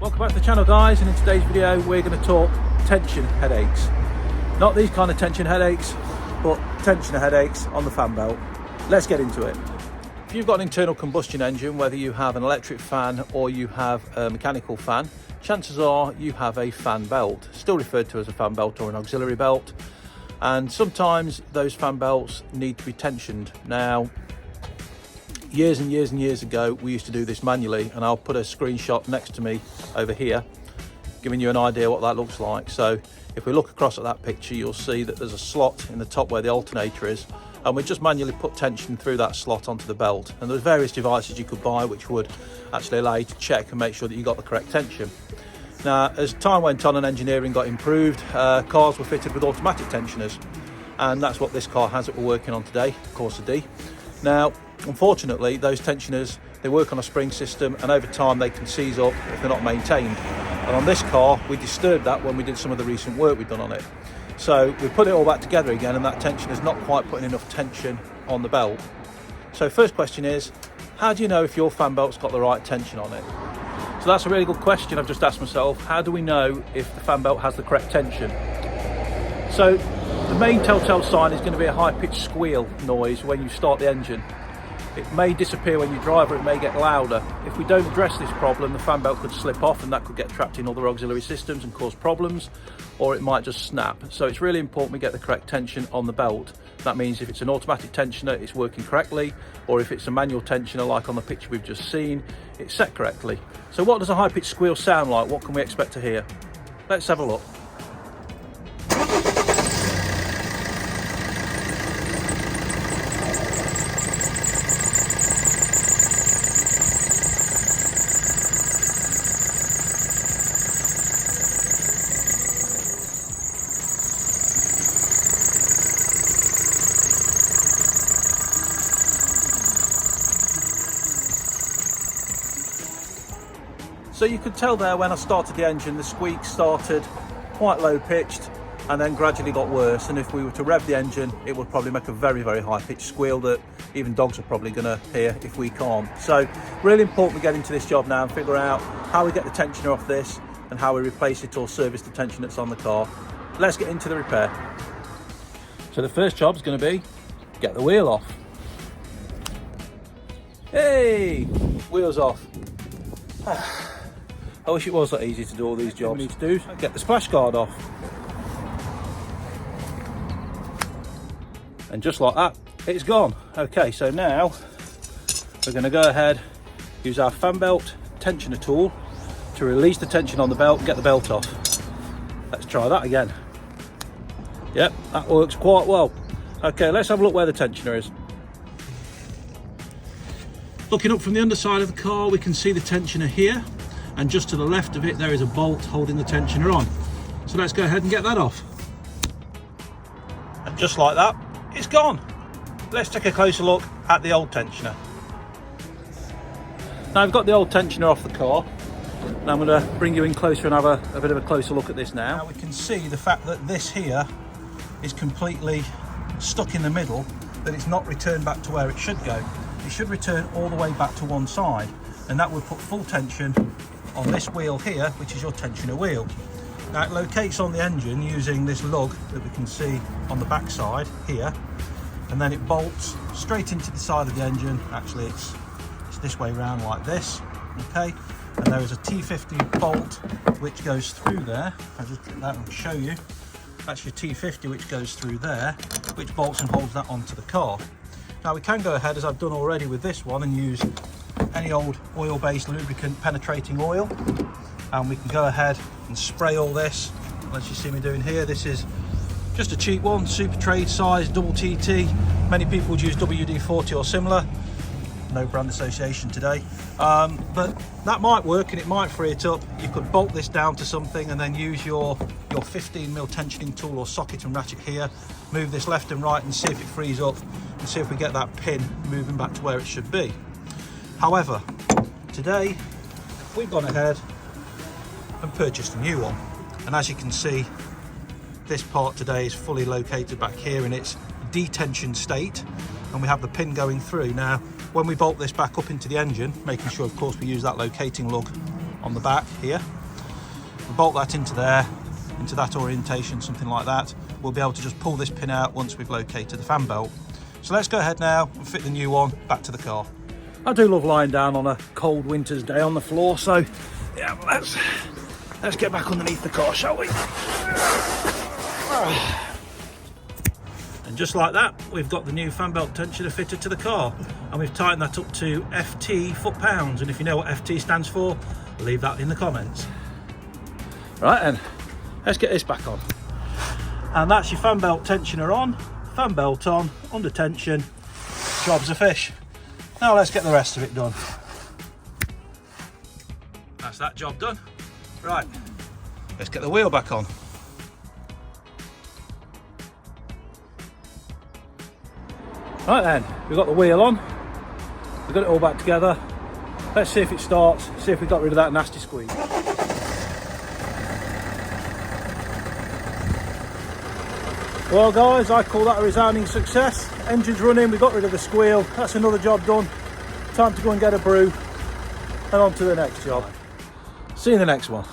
Welcome back to the channel, guys, and in today's video we're going to talk tension headaches. Not these kind of tension headaches, but tension headaches on the fan belt. Let's get into it. If you've got an internal combustion engine, whether you have an electric fan or you have a mechanical fan, chances are you have a fan belt, still referred to as a fan belt or an auxiliary belt, and sometimes those fan belts need to be tensioned. Now, years and years and years ago we used to do this manually, and I'll put a screenshot next to me over here giving you an idea what that looks like. So if we look across at that picture, you'll see that there's a slot in the top where the alternator is, and we just manually put tension through that slot onto the belt. And there's various devices you could buy which would actually allow you to check and make sure that you got the correct tension. Now, as time went on and engineering got improved, cars were fitted with automatic tensioners, and that's what this car has that we're working on today, Corsa D. Now, unfortunately, those tensioners, they work on a spring system, and over time they can seize up if they're not maintained. And on this car, we disturbed that when we did some of the recent work we've done on it. So we put it all back together again, and that tensioner's not quite putting enough tension on the belt. So first question is, how do you know if your fan belt's got the right tension on it? So that's a really good question I've just asked myself. How do we know if the fan belt has the correct tension? So the main telltale sign is going to be a high-pitched squeal noise when you start the engine. It may disappear when you drive, or it may get louder. If we don't address this problem, the fan belt could slip off, and that could get trapped in other auxiliary systems and cause problems, or it might just snap. So it's really important we get the correct tension on the belt. That means if it's an automatic tensioner, it's working correctly, or if it's a manual tensioner like on the picture we've just seen, it's set correctly. So what does a high-pitched squeal sound like? What can we expect to hear? Let's have a look. So you could tell there when I started the engine, the squeak started quite low pitched and then gradually got worse. And if we were to rev the engine, it would probably make a very, very high pitched squeal that even dogs are probably going to hear if we can't. So really important we get into this job now and figure out how we get the tensioner off this and how we replace it or service the tension that's on the car. Let's get into the repair. So the first job is going to be get the wheel off. Hey, wheels off. I wish it was that easy to do all these jobs. What we need to do is get the splash guard off. And just like that, it's gone. Okay, so now we're going to go ahead, use our fan belt tensioner tool to release the tension on the belt and get the belt off. Let's try that again. Yep, that works quite well. Okay, let's have a look where the tensioner is. Looking up from the underside of the car, we can see the tensioner here. And just to the left of it, there is a bolt holding the tensioner on. So let's go ahead and get that off. And just like that, it's gone. Let's take a closer look at the old tensioner. Now I've got the old tensioner off the car. Now I'm going to bring you in closer and have a bit of a closer look at this now. Now we can see the fact that this here is completely stuck in the middle, that it's not returned back to where it should go. It should return all the way back to one side, and that would put full tension on this wheel here, which is your tensioner wheel. Now it locates on the engine using this lug that we can see on the back side here, and then it bolts straight into the side of the engine. Actually it's this way round like this, okay, and there is a T50 bolt which goes through there. I'll just get that and show you. That's your T50 which goes through there, which bolts and holds that onto the car. Now we can go ahead, as I've done already with this one, and use any old oil-based lubricant penetrating oil, and we can go ahead and spray all this. As you see me doing here, this is just a cheap one, super trade size, double TT. Many people would use WD-40 or similar, no brand association today, but that might work and it might free it up. You could bolt this down to something and then use your 15mm tensioning tool or socket and ratchet here, move this left and right and see if it frees up, and see if we get that pin moving back to where it should be. However, today we've gone ahead and purchased a new one, and as you can see, this part today is fully located back here in its detension state. and we have the pin going through. Now, when we bolt this back up into the engine, making sure, of course, we use that locating lug on the back here. We bolt that into there, into that orientation, something like that. We'll be able to just pull this pin out once we've located the fan belt. So let's go ahead now and fit the new one back to the car. I do love lying down on a cold winter's day on the floor, so yeah, let's get back underneath the car, shall we? And just like that, we've got the new fan belt tensioner fitted to the car, and we've tightened that up to FT foot-pounds. And if you know what FT stands for, leave that in the comments. Right then, let's get this back on. And that's your fan belt tensioner on, fan belt on, under tension, job's a fish. Now let's get the rest of it done. That's that job done. Right, let's get the wheel back on. Right then, we've got the wheel on, we've got it all back together. Let's see if it starts, see if we got rid of that nasty squeak. Well guys, I call that a resounding success. Engine's running, we got rid of the squeal. That's another job done. Time to go and get a brew and on to the next job. See you in the next one.